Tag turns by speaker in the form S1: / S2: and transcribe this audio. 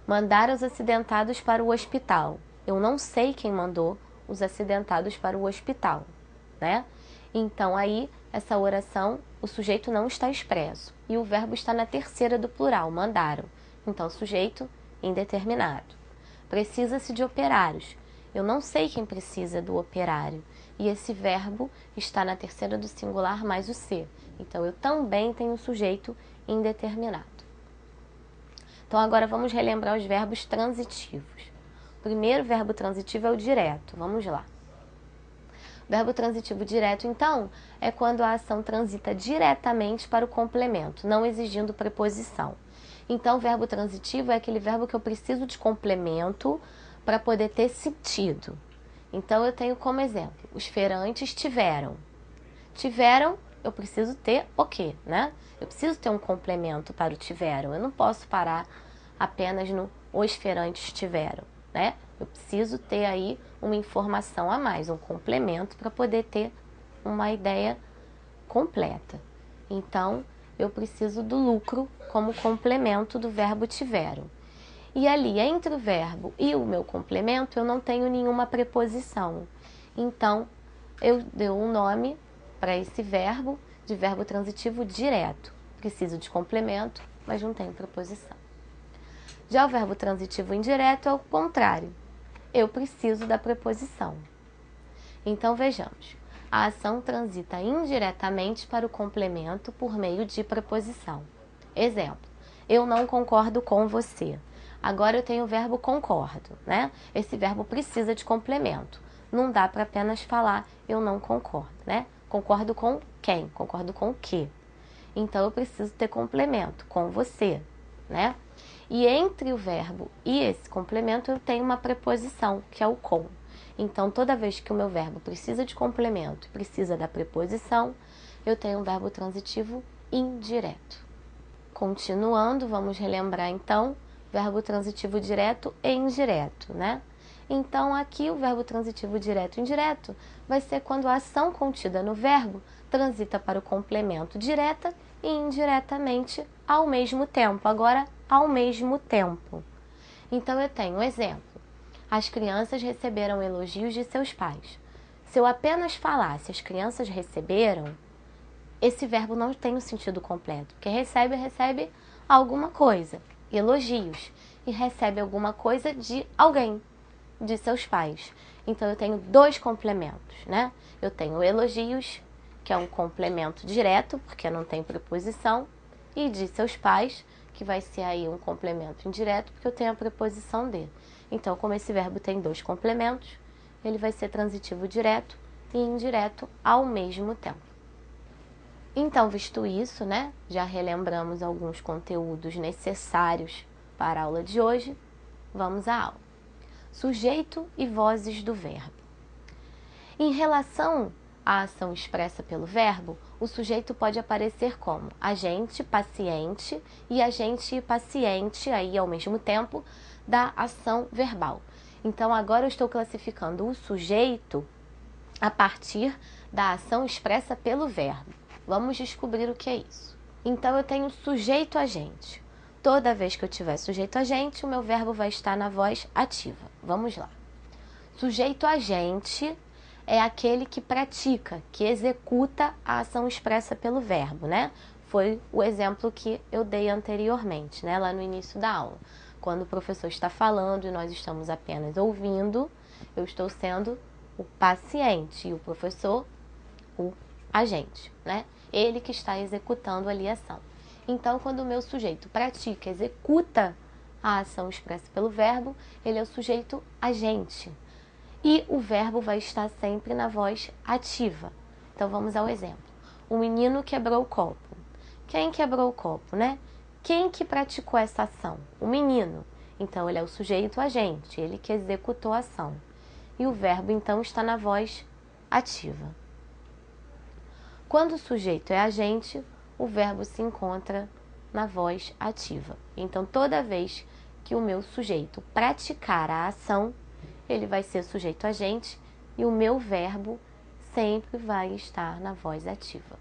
S1: Mandar os acidentados para o hospital. Eu não sei quem mandou os acidentados para o hospital, né? Então, aí, essa oração, o sujeito não está expresso. E o verbo está na terceira do plural, mandaram. Então, sujeito indeterminado. Precisa-se de operários. Eu não sei quem precisa do operário. E esse verbo está na terceira do singular mais o ser. Então, eu também tenho sujeito indeterminado. Então, agora vamos relembrar os verbos transitivos. O primeiro verbo transitivo é o direto. Vamos lá. Verbo transitivo direto, então, é quando a ação transita diretamente para o complemento, não exigindo preposição. Então, o verbo transitivo é aquele verbo que eu preciso de complemento para poder ter sentido. Então, eu tenho como exemplo, os feirantes tiveram. Tiveram, eu preciso ter o quê, né? Eu preciso ter um complemento para o tiveram. Eu não posso parar apenas no os feirantes tiveram, né? Eu preciso ter aí uma informação a mais, um complemento para poder ter uma ideia completa. Então, eu preciso do lucro como complemento do verbo tiveram. E ali, entre o verbo e o meu complemento, eu não tenho nenhuma preposição. Então, eu dei um nome para esse verbo de verbo transitivo direto. Preciso de complemento, mas não tenho preposição. Já o verbo transitivo indireto é o contrário. Eu preciso da preposição. Então, vejamos. A ação transita indiretamente para o complemento por meio de preposição. Exemplo. Eu não concordo com você. Agora eu tenho o verbo concordo, né? Esse verbo precisa de complemento. Não dá para apenas falar eu não concordo, né? Concordo com quem? Concordo com o quê? Então, eu preciso ter complemento, com você, né? E entre o verbo e esse complemento, eu tenho uma preposição, que é o com. Então, toda vez que o meu verbo precisa de complemento e precisa da preposição, eu tenho um verbo transitivo indireto. Continuando, vamos relembrar, então, verbo transitivo direto e indireto, né? Então, aqui o verbo transitivo direto e indireto vai ser quando a ação contida no verbo transita para o complemento direta e indiretamente ao mesmo tempo. Agora, ao mesmo tempo. Então, eu tenho um exemplo. As crianças receberam elogios de seus pais. Se eu apenas falasse as crianças receberam, esse verbo não tem um sentido completo. Porque recebe alguma coisa, elogios, e recebe alguma coisa de alguém, de seus pais. Então, eu tenho dois complementos, né? Eu tenho elogios, que é um complemento direto, porque não tem preposição, e de seus pais, que vai ser aí um complemento indireto, porque eu tenho a preposição de. Então, como esse verbo tem dois complementos, ele vai ser transitivo direto e indireto ao mesmo tempo. Então, visto isso, né, já relembramos alguns conteúdos necessários para a aula de hoje, vamos à aula. Sujeito e vozes do verbo. Em relação à ação expressa pelo verbo, o sujeito pode aparecer como agente, paciente e agente e paciente, aí ao mesmo tempo, da ação verbal. Então, agora eu estou classificando o sujeito a partir da ação expressa pelo verbo. Vamos descobrir o que é isso. Então, eu tenho sujeito-agente. Toda vez que eu tiver sujeito-agente, o meu verbo vai estar na voz ativa. Vamos lá. Sujeito-agente é aquele que pratica, que executa a ação expressa pelo verbo, né? Foi o exemplo que eu dei anteriormente, né? Lá no início da aula. Quando o professor está falando e nós estamos apenas ouvindo, eu estou sendo o paciente e o professor o agente, né? Ele que está executando ali a ação. Então, quando o meu sujeito pratica, executa a ação expressa pelo verbo, ele é o sujeito agente. E o verbo vai estar sempre na voz ativa. Então, vamos ao exemplo. O menino quebrou o copo. Quem quebrou o copo, né? Quem que praticou essa ação? O menino. Então, ele é o sujeito agente, ele que executou a ação. E o verbo, então, está na voz ativa. Quando o sujeito é agente, o verbo se encontra na voz ativa. Então, toda vez que o meu sujeito praticar a ação, ele vai ser sujeito agente e o meu verbo sempre vai estar na voz ativa.